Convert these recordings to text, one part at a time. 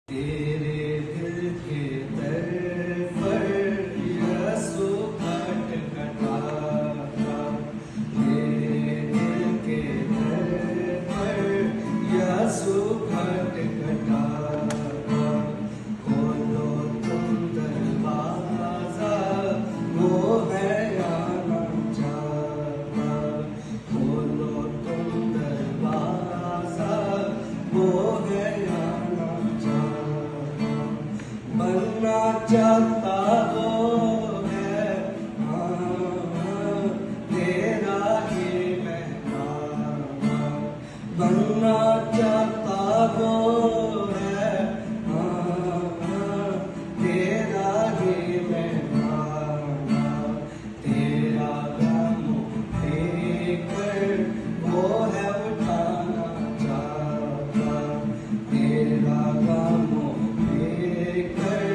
तेरे दिल के दर पर यसु खटखटा था। तेरे दिल के दर पर यसु खटखटा था। खोलो तुम दरवाजा, वो है आना चाहता। खोलो तुम दरवाजा, वो है आना चाहता। बनना चाहता वो है, तेरा ही मेहमान। बनना चाहता वो है, तेरा ही मेहमान। तेरा गम लेकर वो है उठाना चाहता। तेरा गम लेकर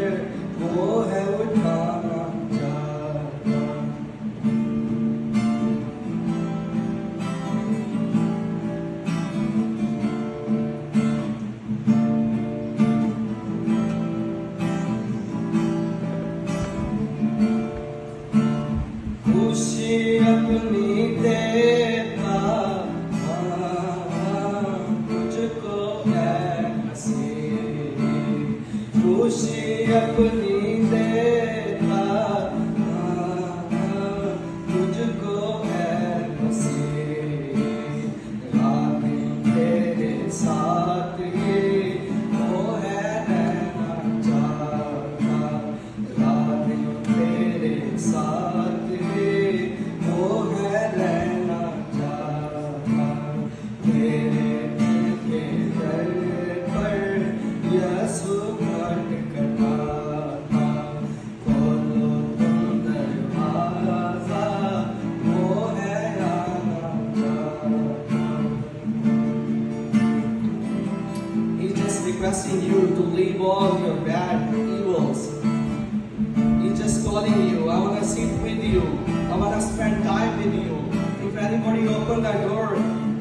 वो है उठाना चाहता। खुशी अपनी देता तुझको है नसीब। खुशी अपनी देता तुझको है नसीब। रातें तेरे साथ ही वो है रहना चाहता। रातें तेरे साथ ही वो है रहना चाहता। तेरे दिल के दर पर यसु खटखटा था। खोलो तुम दरवाजा, वो है आना चाहता। He's just requesting you to leave all your bad evils. He's just calling you. I want to sit with you. I want to spend time with you. If anybody open that door,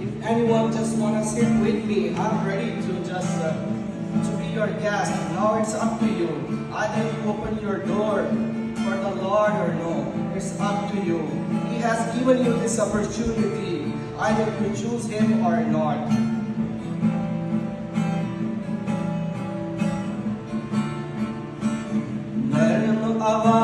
if anyone just want to sit with me, I'm ready to just to be your guest. Now it's up to you. Either you open your door for the Lord or no. It's up to you. He has given you this opportunity. Either you choose Him or not. नरम आवाज